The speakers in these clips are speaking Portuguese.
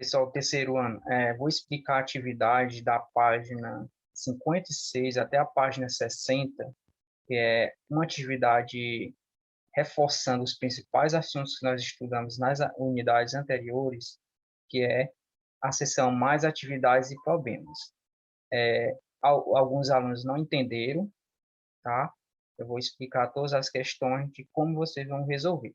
Pessoal, terceiro ano, vou explicar a atividade da página 56 até a página 60, que é uma atividade reforçando os principais assuntos que nós estudamos nas unidades anteriores, que é a seção mais atividades e problemas. Alguns alunos não entenderam, tá? Eu vou explicar todas as questões de como vocês vão resolver.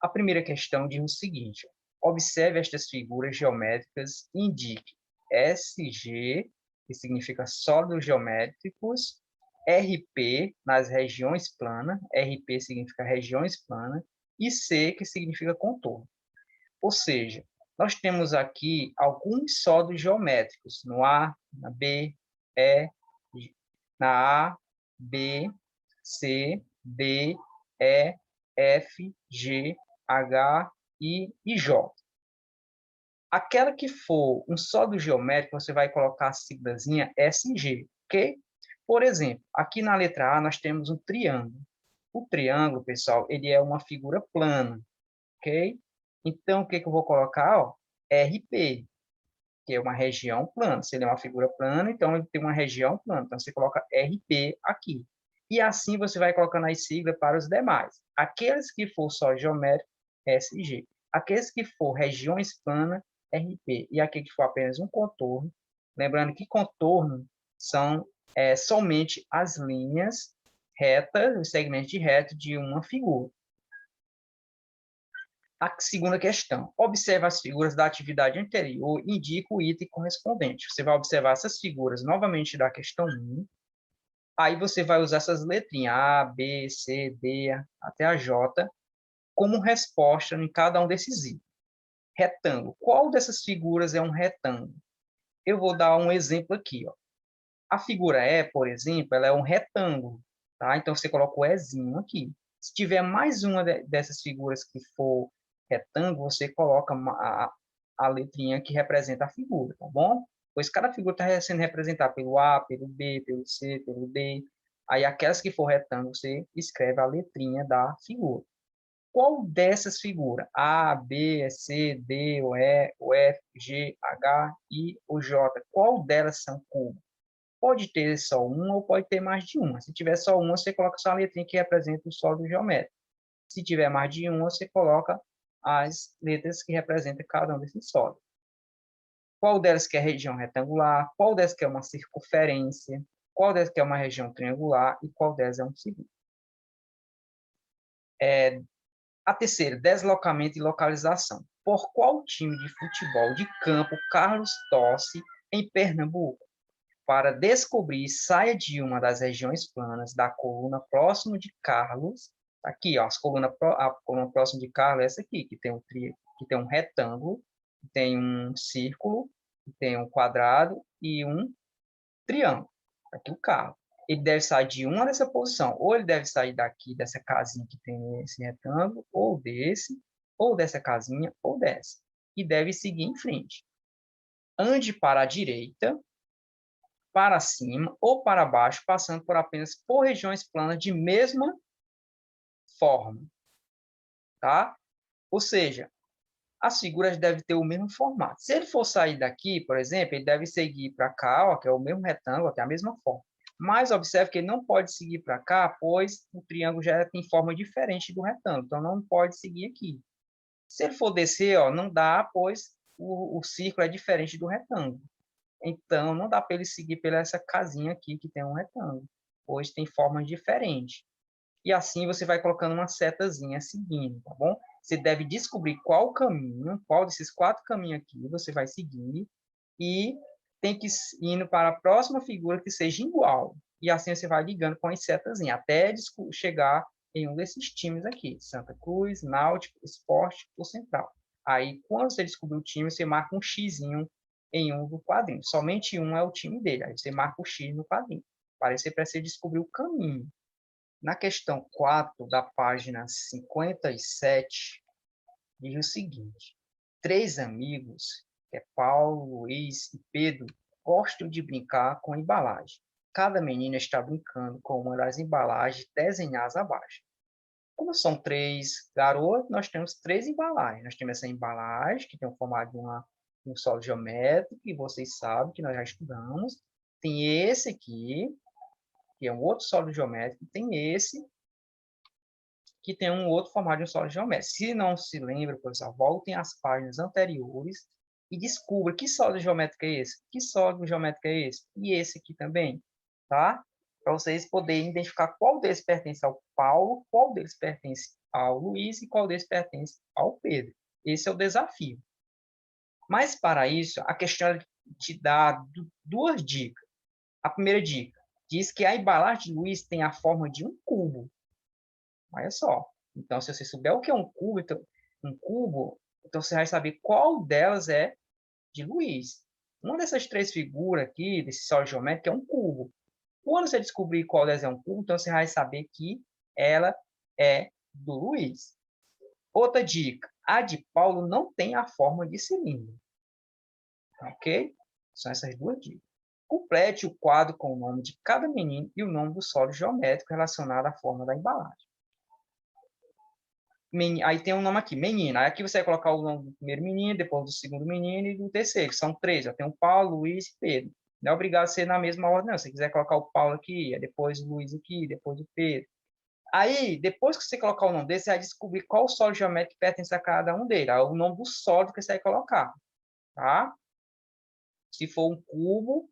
A primeira questão diz o seguinte: observe estas figuras geométricas e indique SG, que significa sólidos geométricos, RP, nas regiões planas, RP significa regiões planas, e C, que significa contorno. Ou seja, nós temos aqui alguns sólidos geométricos no A, na B, E, na A, B, C, D, E, F, G, H, I e J. Aquela que for um sólido geométrico, você vai colocar a siglazinha SG, ok? Por exemplo, aqui na letra A nós temos um triângulo. O triângulo, pessoal, ele é uma figura plana, ok? Então, o que eu vou colocar? Ó, RP, que é uma região plana. Se ele é uma figura plana, então ele tem uma região plana. Então, você coloca RP aqui. E assim você vai colocando as siglas para os demais. Aqueles que for só geométrico, SG. Aqueles que for regiões planas, RP. E aquele que for apenas um contorno. Lembrando que contorno são somente as linhas retas, os segmentos de reto de uma figura. A segunda questão. Observe as figuras da atividade anterior e indique o item correspondente. Você vai observar essas figuras novamente da questão 1. Aí você vai usar essas letrinhas A, B, C, D, até a J, como resposta em cada um desses itens. Retângulo. Qual dessas figuras é um retângulo? Eu vou dar um exemplo aqui. Ó. A figura E, por exemplo, ela é um retângulo. Tá? Então, você coloca o Ezinho aqui. Se tiver mais uma dessas figuras que for retângulo, você coloca a letrinha que representa a figura, tá bom? Pois cada figura está sendo representada pelo A, pelo B, pelo C, pelo D. Aí, aquelas que for retângulo, você escreve a letrinha da figura. Qual dessas figuras? A, B, C, D, o E, o F, G, H, I ou J? Qual delas são cubos? Pode ter só uma ou pode ter mais de uma. Se tiver só uma, você coloca só a letrinha que representa o sólido geométrico. Se tiver mais de uma, você coloca as letras que representam cada um desses sólidos. Qual delas que é região retangular? Qual delas que é uma circunferência? Qual delas que é uma região triangular? E qual delas é um círculo? A terceira, deslocamento e localização. Por qual time de futebol de campo Carlos torce em Pernambuco? Para descobrir, saia de uma das regiões planas da coluna próximo de Carlos. Aqui, ó, a coluna próxima de Carlos é essa aqui, que tem um retângulo, que tem um círculo, que tem um quadrado e um triângulo. Aqui o Carlos. Ele deve sair de uma dessa posição. Ou ele deve sair daqui, dessa casinha que tem esse retângulo, ou dessa casinha, ou dessa. E deve seguir em frente. Ande para a direita, para cima ou para baixo, passando por regiões planas de mesma forma, tá? Ou seja, as figuras devem ter o mesmo formato. Se ele for sair daqui, por exemplo, ele deve seguir para cá, ó, que é o mesmo retângulo, que é a mesma forma. Mas observe que ele não pode seguir para cá, pois o triângulo já tem forma diferente do retângulo, então não pode seguir aqui. Se ele for descer, ó, não dá, pois o círculo é diferente do retângulo. Então, não dá para ele seguir pela essa casinha aqui, que tem um retângulo, pois tem formas diferentes. E assim você vai colocando uma setazinha seguindo, tá bom? Você deve descobrir qual caminho, qual desses 4 caminhos aqui você vai seguir, e tem que ir indo para a próxima figura que seja igual. E assim você vai ligando com as setazinhas, até chegar em um desses times aqui, Santa Cruz, Náutico, Sport ou Central. Aí, quando você descobrir o time, você marca um xizinho em um do quadrinho. Somente um é o time dele. Aí você marca o X no quadrinho. Parece para você descobrir o caminho. Na questão 4 da página 57, diz o seguinte: 3 amigos, que é Paulo, Luiz e Pedro, gostam de brincar com embalagem. Cada menina está brincando com uma das embalagens desenhadas abaixo. Como são 3 garotos, nós temos 3 embalagens. Nós temos essa embalagem, que tem o formato de uma um sólido geométrico, que vocês sabem que nós já estudamos. Tem esse aqui, que é um outro sólido geométrico. Tem esse, que tem um outro formato de um sólido geométrico. Se não se lembra, pessoal, voltem às páginas anteriores e descubra que sólido geométrico é esse, que sólido geométrico é esse, e esse aqui também, tá? Para vocês poderem identificar qual deles pertence ao Paulo, qual deles pertence ao Luiz e qual deles pertence ao Pedro. Esse é o desafio. Mas, para isso, a questão te dá duas dicas. A primeira dica diz que a embalagem de Luiz tem a forma de um cubo. Olha só. Então, se você souber o que é um cubo, então você vai saber qual delas é de Luiz. Uma dessas três figuras aqui, desse sólido geométrico, é um cubo. Quando você descobrir qual delas é um cubo, então você vai saber que ela é do Luiz. Outra dica, a de Paulo não tem a forma de cilindro. Ok? São essas duas dicas. Complete o quadro com o nome de cada menino e o nome do sólido geométrico relacionado à forma da embalagem. Aí tem um nome aqui, menina. Aí aqui você vai colocar o nome do primeiro menino, depois do segundo menino e do terceiro. São três. Já tem o Paulo, Luiz e Pedro. Não é obrigado a ser na mesma ordem, não. Se você quiser colocar o Paulo aqui, depois o Luiz aqui, depois o Pedro. Aí, depois que você colocar o nome dele, você vai descobrir qual sólido geométrico pertence a cada um deles. Aí, o nome do sólido que você vai colocar. Tá? Se for um cubo,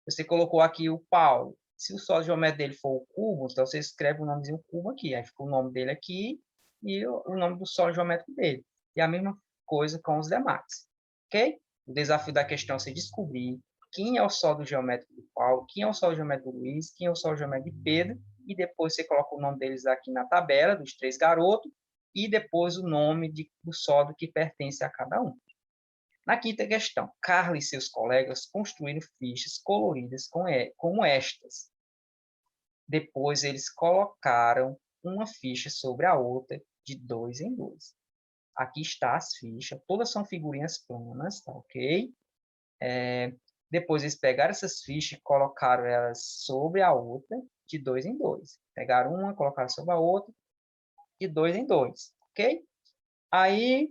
você colocou aqui o Paulo. Se o sólido geométrico dele for o cubo, então você escreve o nomezinho cubo aqui. Aí fica o nome dele aqui e o nome do sólido geométrico dele. E a mesma coisa com os demais. Ok? O desafio da questão é você descobrir quem é o sólido geométrico do Paulo, quem é o sólido geométrico do Luiz, quem é o sólido geométrico de Pedro, e depois você coloca o nome deles aqui na tabela, dos três garotos, e depois o nome do sólido que pertence a cada um. Na quinta questão, Carla e seus colegas construíram fichas coloridas como estas. Depois eles colocaram uma ficha sobre a outra de 2 em 2. Aqui está as fichas, todas são figurinhas planas, tá ok? Depois eles pegaram essas fichas e colocaram elas sobre a outra de 2 em 2. Pegaram uma, colocaram sobre a outra de 2 em 2, ok? Aí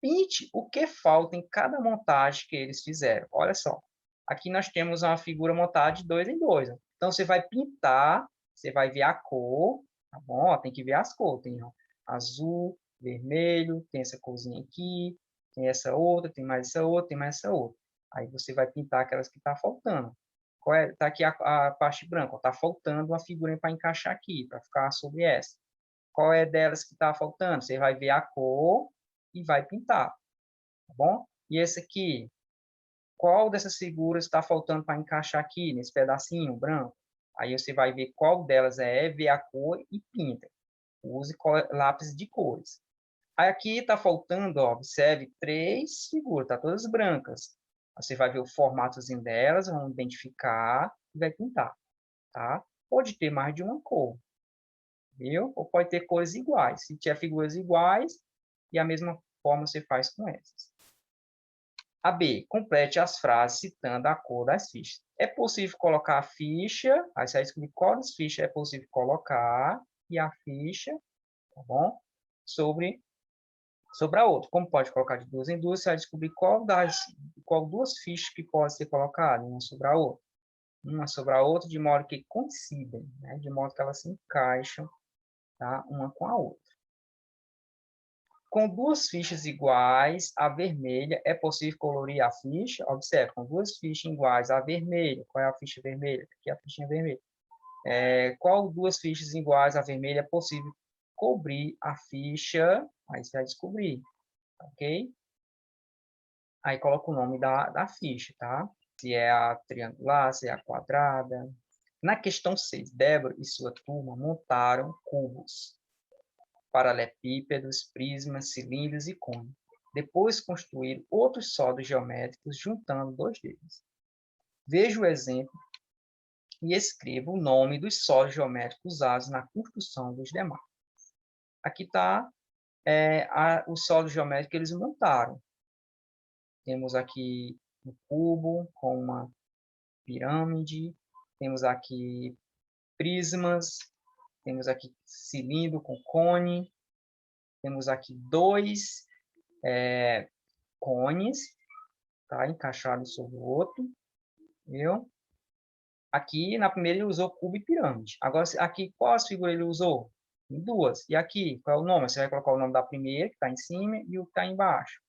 pinte o que falta em cada montagem que eles fizeram. Olha só. Aqui nós temos uma figura montada de 2 em 2. Então, você vai pintar, você vai ver a cor, tá bom? Tem que ver as cores. Tem azul, vermelho, tem essa corzinha aqui, tem essa outra, tem mais essa outra, tem mais essa outra. Aí você vai pintar aquelas que está faltando. Tá aqui a parte branca. Está faltando uma figurinha para encaixar aqui, para ficar sobre essa. Qual é delas que está faltando? Você vai ver a cor e vai pintar, tá bom? E esse aqui, qual dessas figuras está faltando para encaixar aqui, nesse pedacinho branco? Aí você vai ver qual delas ver a cor e pinta. Use lápis de cores. Aí aqui está faltando, ó, observe, 3 figuras, tá todas brancas. Você vai ver o formatozinho delas, vamos identificar e vai pintar, tá? Pode ter mais de uma cor, viu? Ou pode ter cores iguais. Se tiver figuras iguais, e a mesma forma você faz com essas. A B, complete as frases citando a cor das fichas. É possível colocar a ficha, aí você vai descobrir qual das fichas é possível colocar, e a ficha, tá bom? Sobre a outra. Como pode colocar de duas em duas, você vai descobrir qual duas fichas que pode ser colocadas, uma sobre a outra. Uma sobre a outra, de modo que coincidem, né? De modo que elas se encaixam, tá? Uma com a outra. Com duas fichas iguais, a vermelha, é possível colorir a ficha. Observe, com duas fichas iguais, a vermelha. Qual é a ficha vermelha? Aqui é a fichinha vermelha. Qual duas fichas iguais, a vermelha, é possível cobrir a ficha? Aí você vai descobrir, ok? Aí coloca o nome da ficha, tá? Se é a triangular, se é a quadrada. Na questão 6, Débora e sua turma montaram cubos, paralelepípedos, prismas, cilindros e cônicos. Depois construir outros sólidos geométricos juntando dois deles. Veja o exemplo e escreva o nome dos sólidos geométricos usados na construção dos demais. Aqui está o sólido geométrico que eles montaram. Temos aqui um cubo com uma pirâmide, temos aqui prismas, temos aqui cilindro com cone, temos aqui dois cones, tá? Encaixado sobre o outro, viu? Aqui, na primeira, ele usou cubo e pirâmide. Agora, aqui, qual as figuras ele usou? Em duas. E aqui, qual é o nome? Você vai colocar o nome da primeira, que está em cima, e o que está embaixo.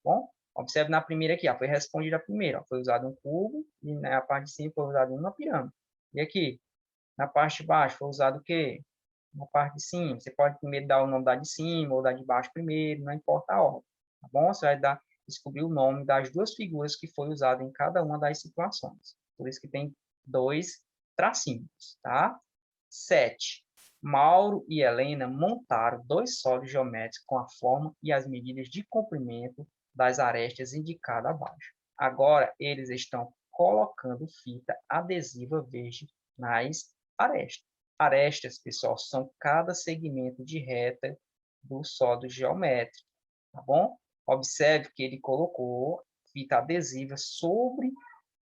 Bom, observe na primeira aqui, ó, foi respondida a primeira. Ó, foi usado um cubo, e na parte de cima foi usado uma pirâmide. E aqui, na parte de baixo, foi usado o quê? Na parte de cima. Você pode primeiro dar o nome da de cima, ou da de baixo primeiro, não importa a ordem. Tá bom? Você vai descobrir o nome das duas figuras que foi usado em cada uma das situações. Por isso que tem dois tracinhos, tá? 7. Mauro e Helena montaram dois sólidos geométricos com a forma e as medidas de comprimento das arestas indicadas abaixo. Agora, eles estão colocando fita adesiva verde nas arestas. Arestas, pessoal, são cada segmento de reta do sólido geométrico, tá bom? Observe que ele colocou fita adesiva sobre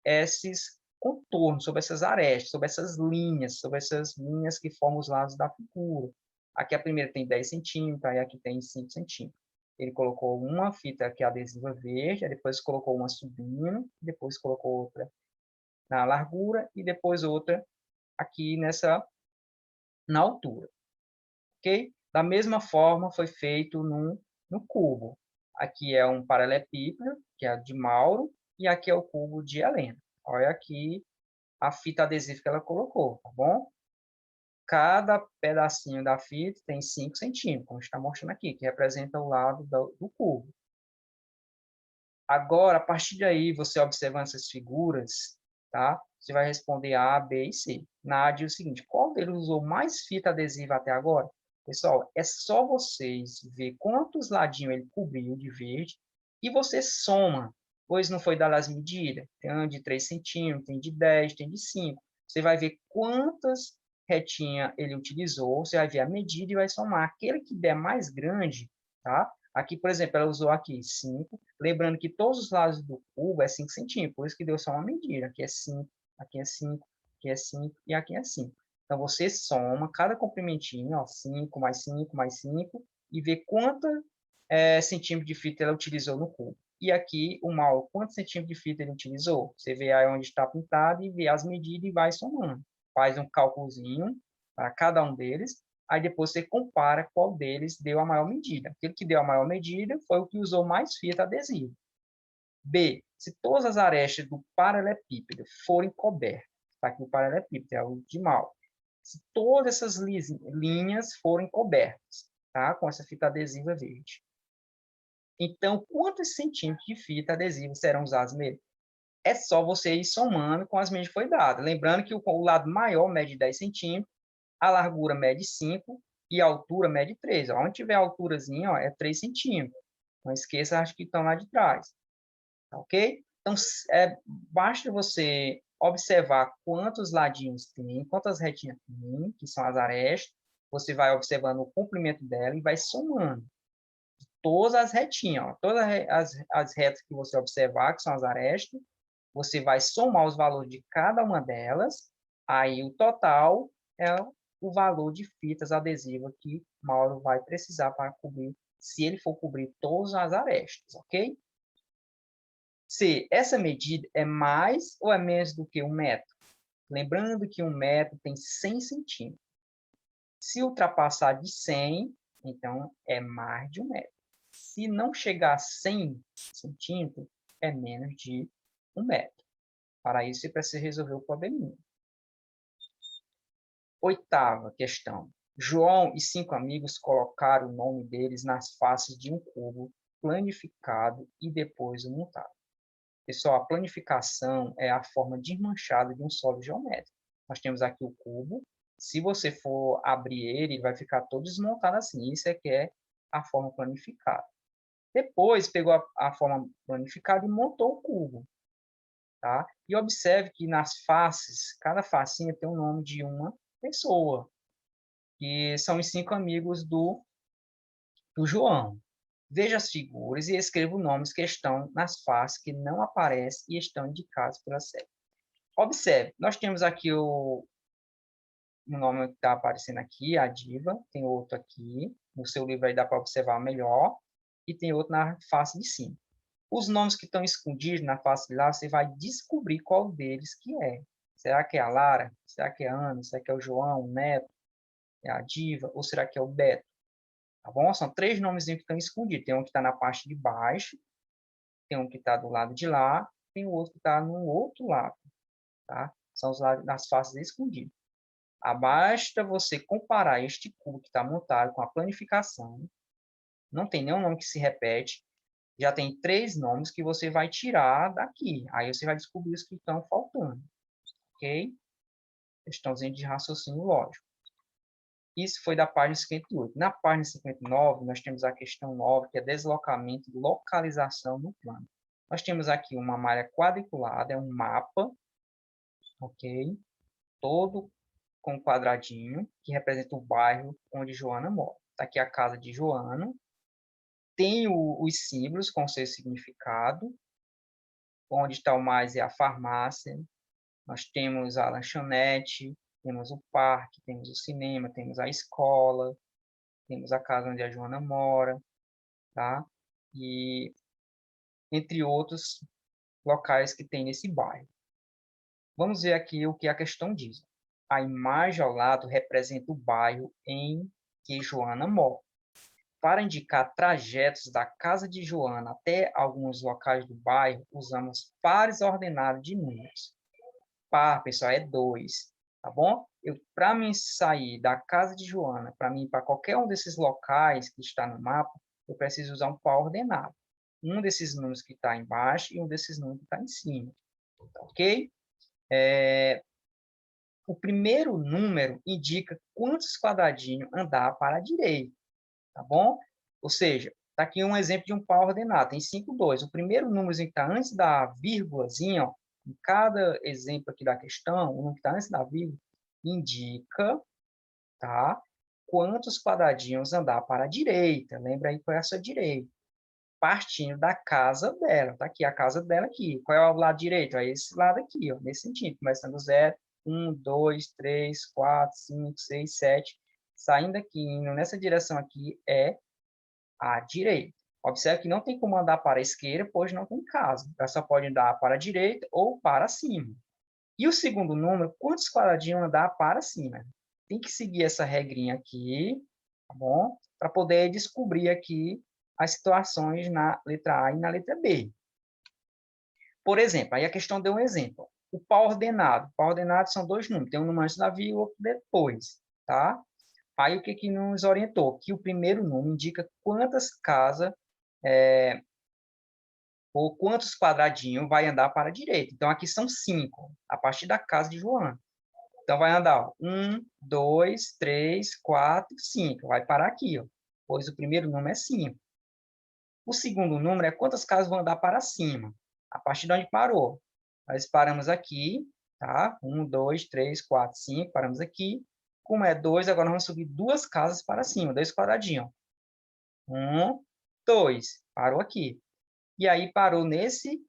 esses contornos, sobre essas arestas, sobre essas linhas que formam os lados da figura. Aqui a primeira tem 10 centímetros, aí aqui tem 5 centímetros. Ele colocou uma fita aqui adesiva verde, aí depois colocou uma subindo, depois colocou outra na largura e depois outra aqui na altura, ok? Da mesma forma foi feito no cubo. Aqui é um paralelepípedo, que é de Mauro, e aqui é o cubo de Helena. Olha aqui a fita adesiva que ela colocou, tá bom? Cada pedacinho da fita tem 5 centímetros, como está mostrando aqui, que representa o lado do cubo. Agora, a partir daí, você observando essas figuras, tá? Você vai responder A, B e C. Na A diz o seguinte, qual deles usou mais fita adesiva até agora? Pessoal, é só vocês ver quantos ladinhos ele cobriu de verde e você soma, pois não foi dadas as medidas. Tem um de 3 centímetros, tem de 10, tem de 5. Você vai ver quantas retinhas ele utilizou, você vai ver a medida e vai somar. Aquele que der mais grande, tá? Aqui, por exemplo, ela usou aqui 5, lembrando que todos os lados do cubo é 5 centímetros, por isso que deu só uma medida. Aqui é 5, aqui é 5, aqui é 5 e aqui é 5. Então, você soma cada comprimentinho, ó, 5 mais 5 mais 5, e vê quanto centímetro de fita ela utilizou no cubo. E aqui, o Mauro, quantos centímetros de fita ele utilizou? Você vê aí onde está pintado e vê as medidas e vai somando. Faz um cálculozinho para cada um deles, aí depois você compara qual deles deu a maior medida. Aquele que deu a maior medida foi o que usou mais fita adesiva. B. Se todas as arestas do paralelepípedo forem cobertas, tá aqui o paralelepípedo, é o de mal. Se todas essas linhas forem cobertas, tá? Com essa fita adesiva verde. Então, quantos centímetros de fita adesiva serão usados nele? É só você ir somando com as medidas que foi dado. Lembrando que o lado maior mede 10 centímetros, a largura mede 5 e a altura mede 3. Onde tiver a alturazinha, ó, é 3 centímetros. Não esqueça as que estão lá de trás. Tá ok? Então, basta você observar quantos ladinhos tem, quantas retinhas tem, que são as arestas. Você vai observando o comprimento dela e vai somando todas as retinhas. Ó, todas as retas que você observar, que são as arestas, você vai somar os valores de cada uma delas, aí o total é o valor de fitas adesivas que Mauro vai precisar para cobrir, se ele for cobrir todas as arestas, ok? Se essa medida é mais ou é menos do que 1 metro? Lembrando que 1 metro tem 100 centímetros. Se ultrapassar de 100, então é mais de 1 metro. Se não chegar a 100 centímetros, é menos de 1 metro. Para isso, você precisa resolver o probleminha. 8ª questão. João e 5 amigos colocaram o nome deles nas faces de um cubo planificado e depois o montaram. Pessoal, a planificação é a forma desmanchada de um sólido geométrico. Nós temos aqui o cubo. Se você for abrir ele vai ficar todo desmontado assim. Isso é que é a forma planificada. Depois, pegou a forma planificada e montou o cubo. Tá? E observe que nas faces, cada facinha tem o nome de uma pessoa, que são os 5 amigos do João. Veja as figuras e escreva os nomes que estão nas faces que não aparecem e estão indicados pela série. Observe, nós temos aqui o nome que está aparecendo aqui, a diva, tem outro aqui, no seu livro aí dá para observar melhor, e tem outro na face de cima. Os nomes que estão escondidos na face de lá, você vai descobrir qual deles que é. Será que é a Lara? Será que é a Ana? Será que é o João, o Neto? É a Diva? Ou será que é o Beto? Tá bom? São 3 nomes que estão escondidos. Tem um que está na parte de baixo, tem um que está do lado de lá, tem o outro que está no outro lado. Tá? São os lados das faces escondidas. Basta você comparar este cubo que está montado com a planificação. Não tem nenhum nome que se repete. Já tem 3 nomes que você vai tirar daqui. Aí você vai descobrir os que estão faltando. Ok? Questãozinha de raciocínio lógico. Isso foi da página 58. Na página 59, nós temos a questão 9, que é deslocamento e localização no plano. Nós temos aqui uma malha quadriculada, é um mapa, ok? Todo com um quadradinho, que representa o bairro onde Joana mora. Está aqui a casa de Joana. Tem os símbolos com seu significado. Onde está o mais é a farmácia. Nós temos a lanchonete, temos o parque, temos o cinema, temos a escola, temos a casa onde a Joana mora, tá? E entre outros locais que tem nesse bairro. Vamos ver aqui o que a questão diz. A imagem ao lado representa o bairro em que Joana mora. Para indicar trajetos da casa de Joana até alguns locais do bairro, usamos pares ordenados de números. Par, pessoal, é 2, tá bom? Para mim sair da casa de Joana, para mim ir para qualquer um desses locais que está no mapa, eu preciso usar um par ordenado. Um desses números que está embaixo e um desses números que está em cima, tá ok? O primeiro número indica quantos quadradinhos andar para a direita, tá bom? Ou seja, está aqui um exemplo de um par ordenado, tem 5, 2. O primeiro número que está antes da vírgulazinha, ó, em cada exemplo aqui da questão, o número que está antes da vírgula, indica, tá, quantos quadradinhos andar para a direita. Lembra aí qual é a sua direita? Partindo da casa dela. Está aqui a casa dela aqui. Qual é o lado direito? É esse lado aqui, ó, nesse sentido. Começando do 0, 1, 2, 3, 4, 5, 6, 7. Saindo aqui, indo nessa direção aqui, é à direita. Observe que não tem como andar para a esquerda, pois não tem casa. Ela só pode andar para a direita ou para cima. E o segundo número, quantos quadradinhos andar para cima? Tem que seguir essa regrinha aqui, tá bom? Para poder descobrir aqui as situações na letra A e na letra B. Por exemplo, aí a questão deu um exemplo. O par ordenado. O par ordenado são 2 números. Tem um número antes da vírgula e outro depois, tá? Aí o que que nos orientou? Que o primeiro número indica quantas casas ou quantos quadradinhos vai andar para a direita. Então, aqui são 5, a partir da casa de Joana. Então, vai andar 1, 2, 3, 4, 5. Vai parar aqui, ó, pois o primeiro número é 5. O segundo número é quantas casas vão andar para cima, a partir de onde parou. Nós paramos aqui, tá? 1, 2, 3, 4, 5, paramos aqui. Como é 2, agora vamos subir 2 casas para cima, 2 quadradinhos. 1, 2, parou aqui. E aí parou nesse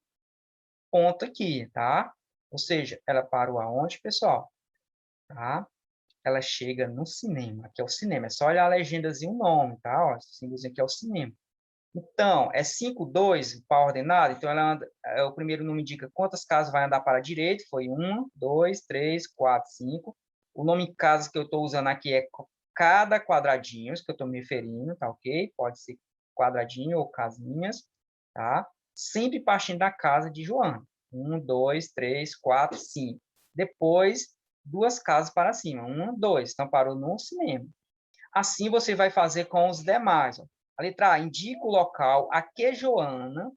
ponto aqui, tá? Ou seja, ela parou aonde, pessoal? Tá? Ela chega no cinema, que é o cinema. É só olhar a legendas e o nome, tá? Ó, esse símbolozinho aqui é o cinema. Então, é 5, 2, para ordenado. Então, ela anda, o primeiro número indica quantas casas vai andar para a direita. Foi 1, 2, 3, 4, 5. O nome casas que eu estou usando aqui é cada quadradinho que eu estou me referindo, tá ok? Pode ser quadradinho ou casinhas, tá? Sempre partindo da casa de Joana. 1, 2, 3, 4, 5. Depois, 2 casas para cima. 1, 2. Então, parou no cinema. Assim, você vai fazer com os demais. Ó. A letra A, indica o local a que Joana...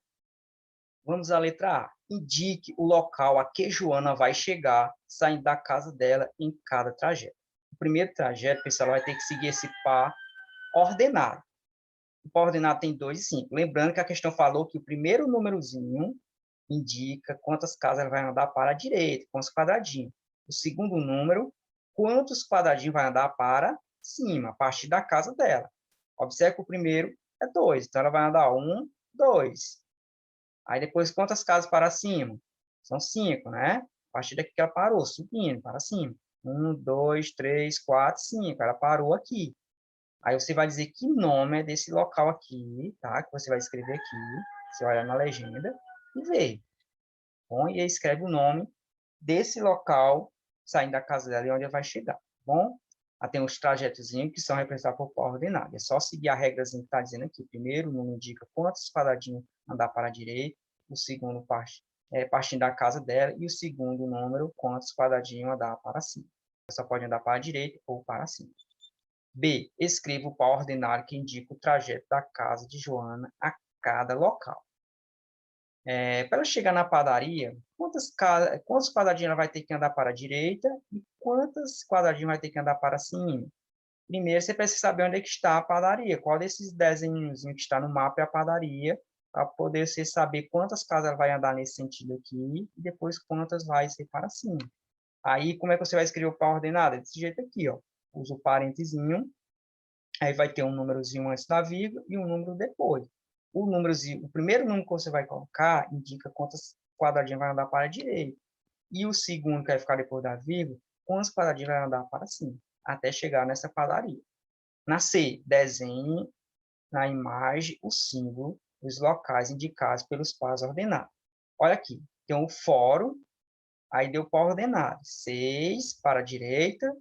Vamos à letra A. Indique o local a que Joana vai chegar, saindo da casa dela em cada trajeto. O primeiro trajeto, pessoal, vai ter que seguir esse par ordenado. O par ordenado tem 2 e 5. Lembrando que a questão falou que o primeiro númerozinho indica quantas casas ela vai andar para a direita, com os quadradinhos. O segundo número, quantos quadradinhos vai andar para cima, a partir da casa dela. Observe que o primeiro é 2, então ela vai andar 1, 2. Aí depois, quantas casas para cima? São 5, né? A partir daqui que ela parou, subindo para cima. 1, 2, 3, 4, 5. Ela parou aqui. Aí você vai dizer que nome é desse local aqui, tá? Que você vai escrever aqui. Você olha na legenda e vê. Bom, e aí escreve o nome desse local, saindo da casa dela e onde ela vai chegar. Bom, ela tem os trajetozinhos que são representados por pau ordenado. É só seguir a regrazinha que está dizendo aqui. Primeiro, o número indica quantos quadradinhos andar para a direita, o segundo, partindo da casa dela, e o segundo número, quantos quadradinhos andar para cima. Você só pode andar para a direita ou para cima. B. Escreva o pau ordenado que indica o trajeto da casa de Joana a cada local. Para ela chegar na padaria, quantos quadradinhos ela vai ter que andar para a direita e quantos quadradinhos vai ter que andar para cima? Primeiro, você precisa saber onde é que está a padaria, qual desses desenhos que está no mapa é a padaria, para poder você saber quantas casas ela vai andar nesse sentido aqui e depois quantas vai ser para cima. Aí, como é que você vai escrever o pau ordenado? Desse jeito aqui, ó. Usa o parentezinho, aí vai ter um númerozinho antes da vírgula e um número depois. O primeiro número que você vai colocar indica quantos quadradinhos vai andar para a direita. E o segundo, que vai ficar depois da vírgula, quantos quadradinhos vai andar para cima, até chegar nessa padaria. Na C, desenhe na imagem o símbolo dos locais indicados pelos pares ordenados. Olha aqui, tem um fórum, aí deu par ordenado. 6 para a direita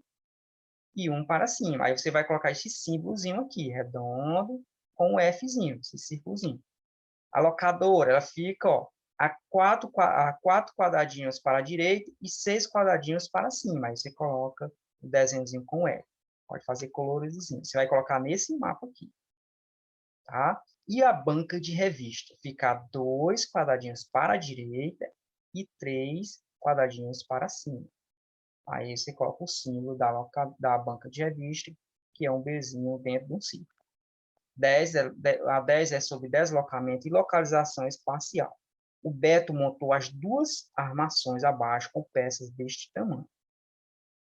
e 1 para cima. Aí você vai colocar esse símbolozinho aqui, redondo, com o Fzinho, esse círculozinho. A locadora, ela fica, ó, a quatro quadradinhos para a direita e 6 quadradinhos para cima. Aí você coloca o desenhozinho com F. Pode fazer colorizinho. Você vai colocar nesse mapa aqui, tá? E a banca de revista fica 2 quadradinhos para a direita e 3 quadradinhos para cima. Aí você coloca o símbolo da banca de revista, que é um Bzinho dentro de um círculo. A 10 é sobre deslocamento e localização espacial. O Beto montou as duas armações abaixo com peças deste tamanho.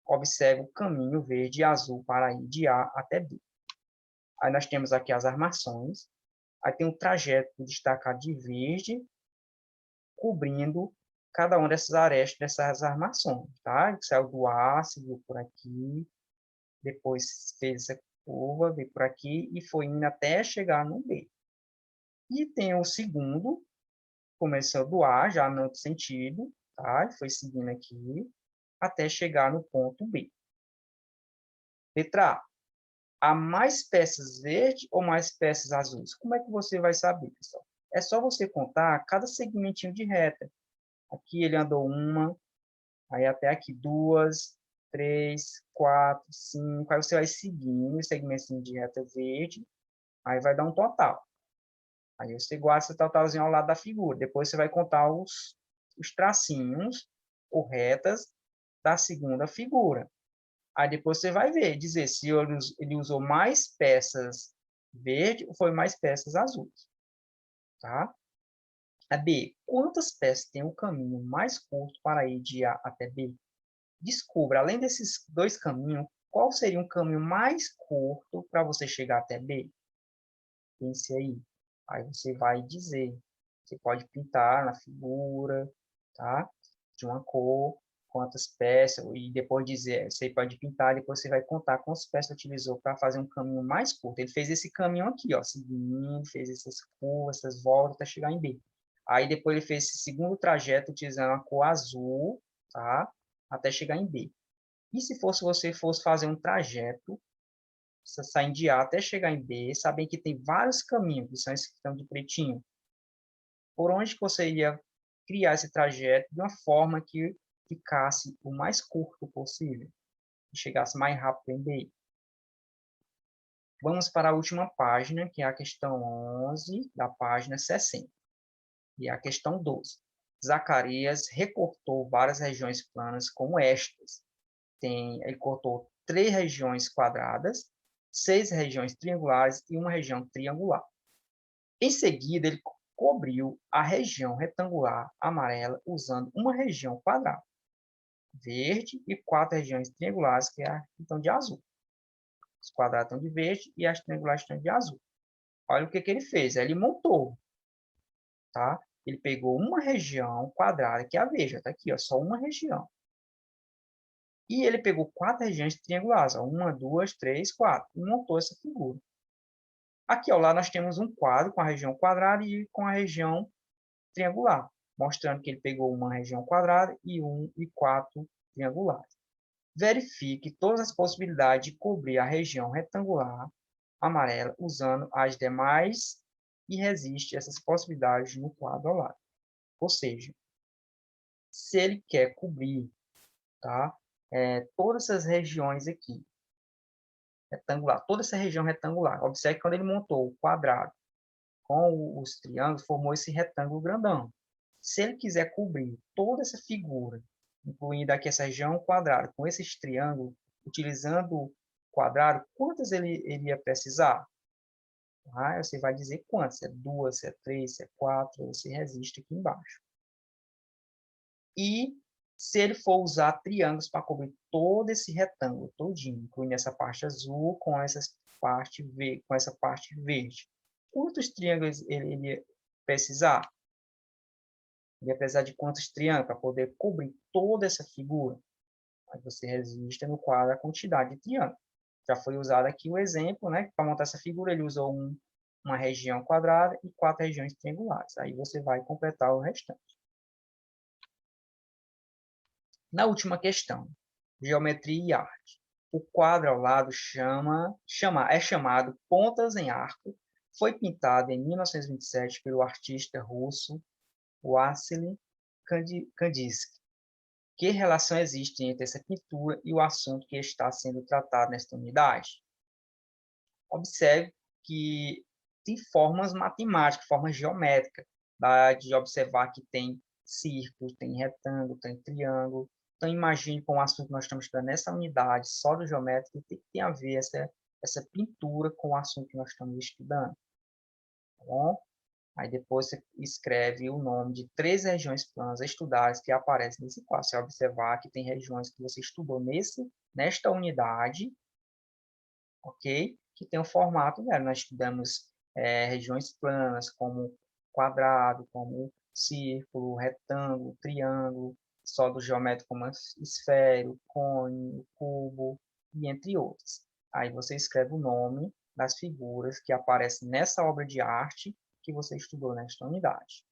Observe o caminho verde e azul para ir de A até B. Aí nós temos aqui as armações. Aí tem um trajeto destacado de verde, cobrindo cada uma dessas arestas dessas armações. Tá? Ele saiu do A, seguiu por aqui, depois fez essa curva, veio por aqui e foi indo até chegar no B. E tem o segundo, começou do A, já no outro sentido, tá? Foi seguindo aqui, até chegar no ponto B. Letra A. Há mais peças verdes ou mais peças azuis? Como é que você vai saber, pessoal? É só você contar cada segmentinho de reta. Aqui ele andou uma, aí até aqui duas, três, quatro, cinco. Aí você vai seguindo o segmentinho de reta verde, aí vai dar um total. Aí você guarda esse totalzinho ao lado da figura. Depois você vai contar os tracinhos ou retas da segunda figura. Aí depois você vai ver, dizer se ele usou mais peças verde ou foi mais peças azuis. Tá? A B. Quantas peças tem o caminho mais curto para ir de A até B? Descubra, além desses dois caminhos, qual seria um caminho mais curto para você chegar até B? Pense aí. Aí você vai dizer. Você pode pintar na figura, tá? De uma cor, quantas peças, e depois dizer, você pode pintar, depois você vai contar quantas peças utilizou para fazer um caminho mais curto. Ele fez esse caminho aqui, ó, seguindo, fez essas curvas, essas voltas até chegar em B. Aí depois ele fez esse segundo trajeto utilizando a cor azul, tá? Até chegar em B. E se você fosse fazer um trajeto, saindo de A até chegar em B, sabem que tem vários caminhos, que são esses que estão de pretinho. Por onde você ia criar esse trajeto de uma forma que ficasse o mais curto possível, e chegasse mais rápido em B. Vamos para a última página, que é a questão 11 da página 60. E a questão 12. Zacarias recortou várias regiões planas como estas. Ele cortou 3 regiões quadradas, 6 regiões triangulares e uma região triangular. Em seguida, ele cobriu a região retangular amarela usando uma região quadrada verde e 4 regiões triangulares que estão de azul. Os quadrados estão de verde e as triangulares estão de azul. Olha o que ele fez. Ele montou, tá? Ele pegou uma região quadrada, que é a verde, está aqui, ó, só uma região. E ele pegou 4 regiões triangulares, ó, 1, 2, 3, 4, e montou essa figura. Aqui ao lado nós temos um quadro com a região quadrada e com a região triangular, mostrando que ele pegou uma região quadrada e 1 e 4 triangulares. Verifique todas as possibilidades de cobrir a região retangular amarela usando as demais e resiste essas possibilidades no quadro ao lado. Ou seja, se ele quer cobrir, tá, todas essas regiões aqui, retangular, toda essa região retangular, observe que quando ele montou o quadrado com os triângulos, formou esse retângulo grandão. Se ele quiser cobrir toda essa figura, incluindo aqui essa região quadrada, com esses triângulos, utilizando o quadrado, quantas ele ia precisar? Ah, você vai dizer quantas, se é 2, se é 3, se é 4, você resiste aqui embaixo. E se ele for usar triângulos para cobrir todo esse retângulo todinho, incluindo essa parte azul com essa parte verde, quantos triângulos ele ia precisar? Ele ia precisar de quantos triângulos para poder cobrir toda essa figura? Aí você registra no quadro a quantidade de triângulos. Já foi usado aqui o exemplo, né? Para montar essa figura, ele usou uma região quadrada e 4 regiões triangulares. Aí você vai completar o restante. Na última questão, geometria e arte. O quadro ao lado é chamado Pontas em Arco. Foi pintado em 1927 pelo artista russo Wassily Kandinsky. Que relação existe entre essa pintura e o assunto que está sendo tratado nesta unidade? Observe que tem formas matemáticas, formas geométricas. Dá de observar que tem círculo, tem retângulo, tem triângulo. Então, imagine com o assunto que nós estamos estudando nessa unidade, sólido geométrico, o que tem a ver essa pintura com o assunto que nós estamos estudando. Tá bom? Aí depois você escreve o nome de 3 regiões planas estudadas que aparecem nesse quadro. Você vai observar que tem regiões que você estudou nesta unidade, ok? Que tem o formato dela. Nós estudamos regiões planas, como quadrado, como círculo, retângulo, triângulo, sólido geométrico como esfero, cone, cubo, e entre outros. Aí você escreve o nome das figuras que aparecem nessa obra de arte que você estudou nesta unidade.